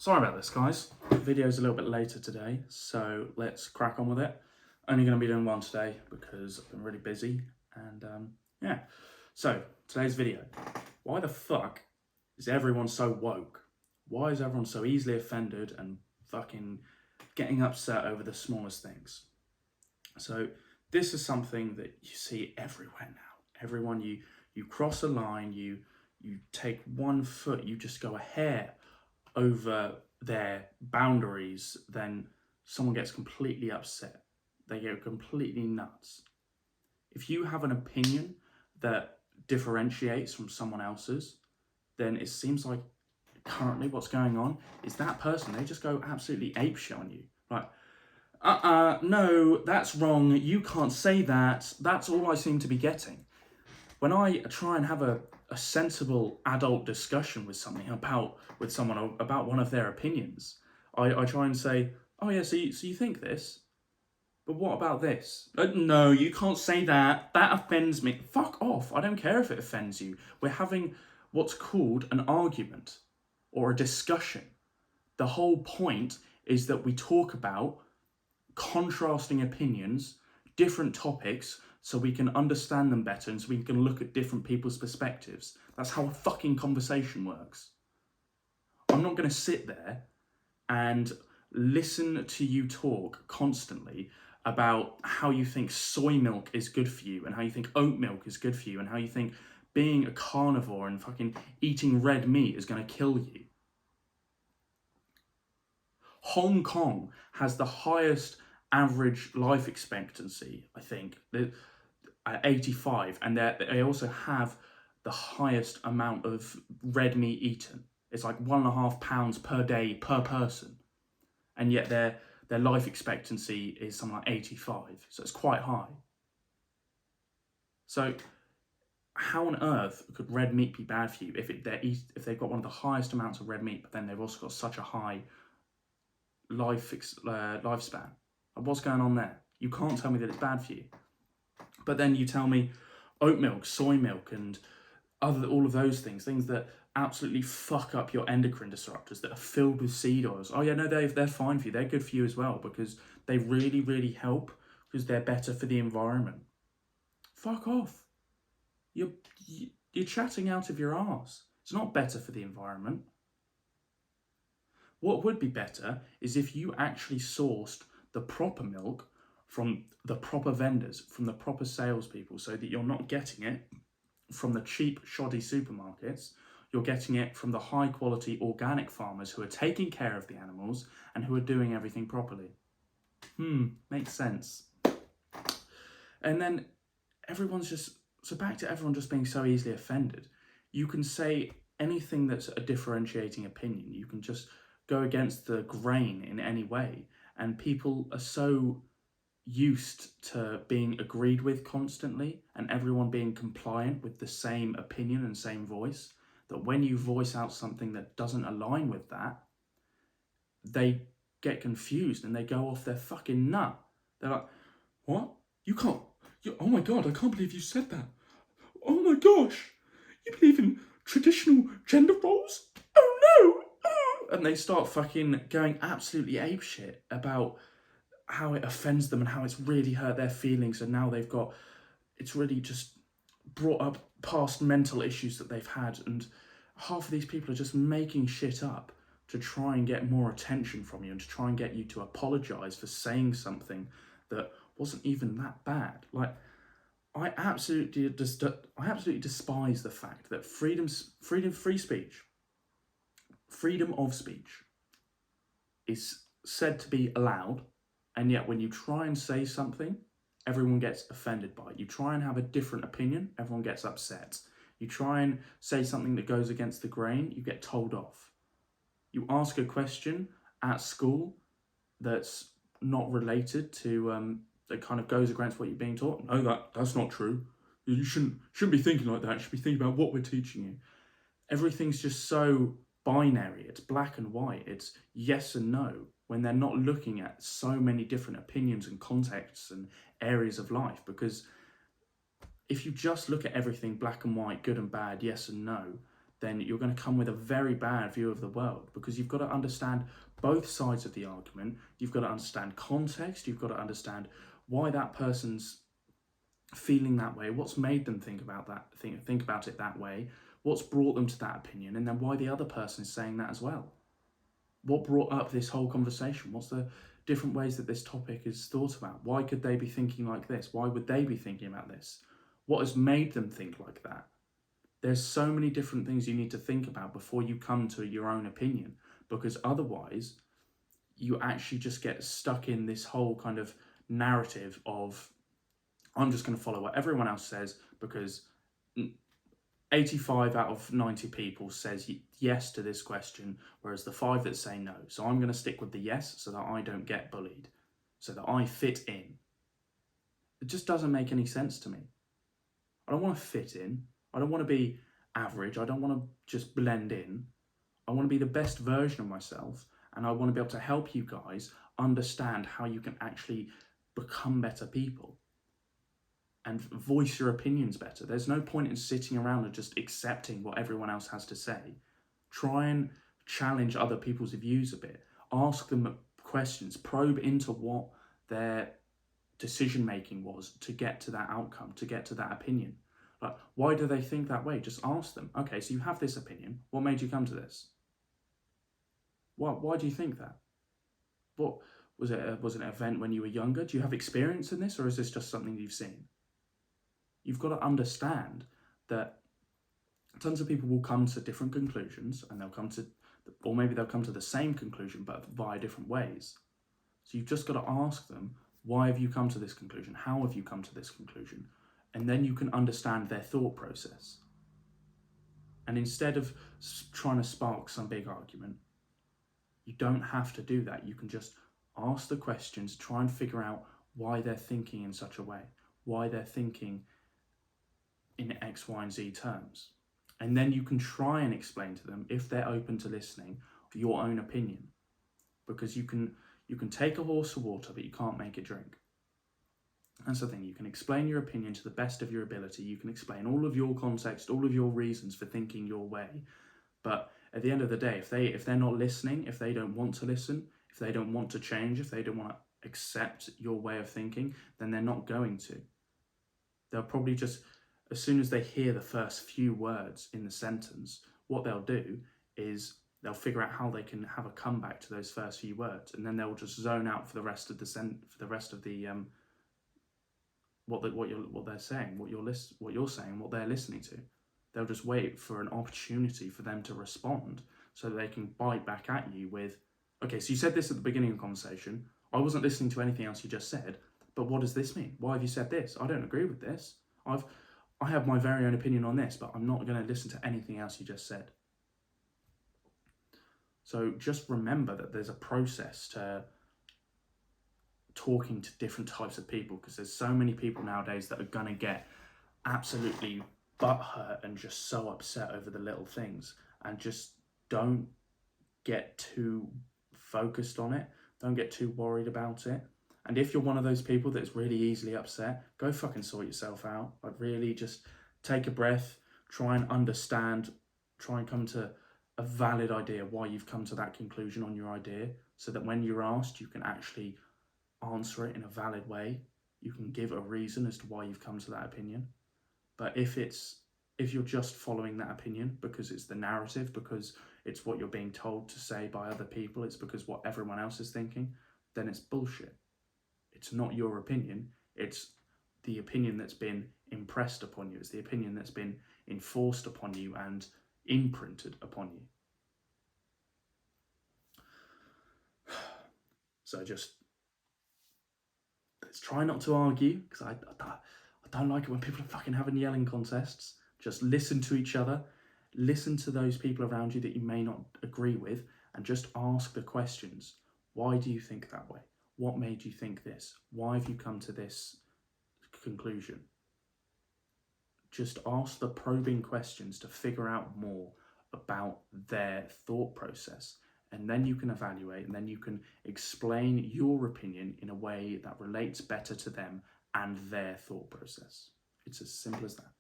Sorry about this, guys. The video's a little bit later today, so let's crack on with it. Only going to be doing one today because I've been really busy, and yeah. So, today's video. Why the fuck is everyone so woke? Why is everyone so easily offended and fucking getting upset over the smallest things? So, this is something that you see everywhere now. Everyone, you cross a line, you take 1 foot, you just go a hair over their boundaries, then someone gets completely upset. They go completely nuts. If you have an opinion that differentiates from someone else's, then it seems like currently what's going on is that person, they just go absolutely apeshit on you. Like, no, that's wrong. You can't say that. That's all I seem to be getting. When I try and have a sensible adult discussion with someone about one of their opinions, I try and say, oh yeah, so you think this? But what about this? No, you can't say that. That offends me. Fuck off. I don't care if it offends you. We're having what's called an argument or a discussion. The whole point is that we talk about contrasting opinions, different topics, so we can understand them better and so we can look at different people's perspectives. That's how a fucking conversation works. I'm not going to sit there and listen to you talk constantly about how you think soy milk is good for you and how you think oat milk is good for you and how you think being a carnivore and fucking eating red meat is going to kill you. Hong Kong has the highest average life expectancy, I think, at 85, and they also have the highest amount of red meat eaten. It's like 1.5 pounds per day per person, and yet their life expectancy is something like 85, so it's quite high. So how on earth could red meat be bad for you if they've got one of the highest amounts of red meat, but then they've also got such a high lifespan? What's going on there? You can't tell me that it's bad for you. But then you tell me oat milk, soy milk, and all of those things that absolutely fuck up your endocrine disruptors, that are filled with seed oils. Oh yeah, no, they're fine for you. They're good for you as well because they really, really help because they're better for the environment. Fuck off. You're chatting out of your arse. It's not better for the environment. What would be better is if you actually sourced the proper milk from the proper vendors, from the proper salespeople, so that you're not getting it from the cheap, shoddy supermarkets. You're getting it from the high quality organic farmers who are taking care of the animals and who are doing everything properly. Makes sense. And then back to everyone just being so easily offended. You can say anything that's a differentiating opinion. You can just go against the grain in any way. And people are so used to being agreed with constantly and everyone being compliant with the same opinion and same voice, that when you voice out something that doesn't align with that, they get confused and they go off their fucking nut. They're like, what? You can't, oh my God, I can't believe you said that. Oh my gosh, you believe in traditional gender roles? Oh no! And they start fucking going absolutely apeshit about how it offends them and how it's really hurt their feelings, and now it's really just brought up past mental issues that they've had, and half of these people are just making shit up to try and get more attention from you and to try and get you to apologise for saying something that wasn't even that bad. Like, I absolutely despise the fact that freedom of speech is said to be allowed, and yet when you try and say something, everyone gets offended by it. You try and have a different opinion, everyone gets upset. You try and say something that goes against the grain, you get told off. You ask a question at school that's not related to, that kind of goes against what you're being taught. No, that's not true. You shouldn't be thinking like that. You should be thinking about what we're teaching you. Everything's just so binary. It's black and white. It's yes and no, when they're not looking at so many different opinions and contexts and areas of life. Because if you just look at everything black and white, good and bad, yes and no, then you're going to come with a very bad view of the world, because you've got to understand both sides of the argument. You've got to understand context. You've got to understand why that person's feeling that way, what's made them think about it that way, what's brought them to that opinion, and then why the other person is saying that as well. What brought up this whole conversation? What's the different ways that this topic is thought about? Why could they be thinking like this? Why would they be thinking about this? What has made them think like that? There's so many different things you need to think about before you come to your own opinion, because otherwise you actually just get stuck in this whole kind of narrative of, I'm just going to follow what everyone else says because 85 out of 90 people says yes to this question, whereas the 5 that say no. So I'm going to stick with the yes so that I don't get bullied, so that I fit in. It just doesn't make any sense to me. I don't want to fit in. I don't want to be average. I don't want to just blend in. I want to be the best version of myself, and I want to be able to help you guys understand how you can actually become better people and voice your opinions better. There's no point in sitting around and just accepting what everyone else has to say. Try and challenge other people's views a bit. Ask them questions. Probe into what their decision making was to get to that outcome, to get to that opinion. Like, why do they think that way? Just ask them. Okay, so you have this opinion. What made you come to this? Why do you think that? What was it? Was it an event when you were younger? Do you have experience in this, or is this just something you've seen? You've got to understand that tons of people will come to different conclusions, and or maybe they'll come to the same conclusion, but via different ways. So you've just got to ask them, why have you come to this conclusion? How have you come to this conclusion? And then you can understand their thought process. And instead of trying to spark some big argument, you don't have to do that. You can just ask the questions, try and figure out why they're thinking in such a way, why they're thinking in X, Y, and Z terms. And then you can try and explain to them, if they're open to listening, your own opinion. Because you can take a horse to water, but you can't make it drink. That's the thing. You can explain your opinion to the best of your ability. You can explain all of your context, all of your reasons for thinking your way. But at the end of the day, if they're not listening, if they don't want to listen, if they don't want to change, if they don't want to accept your way of thinking, then they're not going to. They'll probably just, as soon as they hear the first few words in the sentence, what they'll do is they'll figure out how they can have a comeback to those first few words, and then they'll just zone out for the rest of the what they're saying, what you're saying, what they're listening to. They'll just wait for an opportunity for them to respond, so that they can bite back at you with, okay, so you said this at the beginning of the conversation. I wasn't listening to anything else you just said, but what does this mean? Why have you said this? I don't agree with this. I have my very own opinion on this, but I'm not going to listen to anything else you just said. So just remember that there's a process to talking to different types of people, because there's so many people nowadays that are going to get absolutely butthurt and just so upset over the little things, and just don't get too focused on it. Don't get too worried about it. And if you're one of those people that's really easily upset, go fucking sort yourself out. Like, really just take a breath, try and understand, try and come to a valid idea why you've come to that conclusion on your idea, so that when you're asked, you can actually answer it in a valid way. You can give a reason as to why you've come to that opinion. But if you're just following that opinion because it's the narrative, because it's what you're being told to say by other people, it's because what everyone else is thinking, then it's bullshit. It's not your opinion, it's the opinion that's been impressed upon you. It's the opinion that's been enforced upon you and imprinted upon you. So let's try not to argue, because I don't like it when people are fucking having yelling contests. Just listen to each other, listen to those people around you that you may not agree with, and just ask the questions. Why do you think that way? What made you think this? Why have you come to this conclusion? Just ask the probing questions to figure out more about their thought process. And then you can evaluate, and then you can explain your opinion in a way that relates better to them and their thought process. It's as simple as that.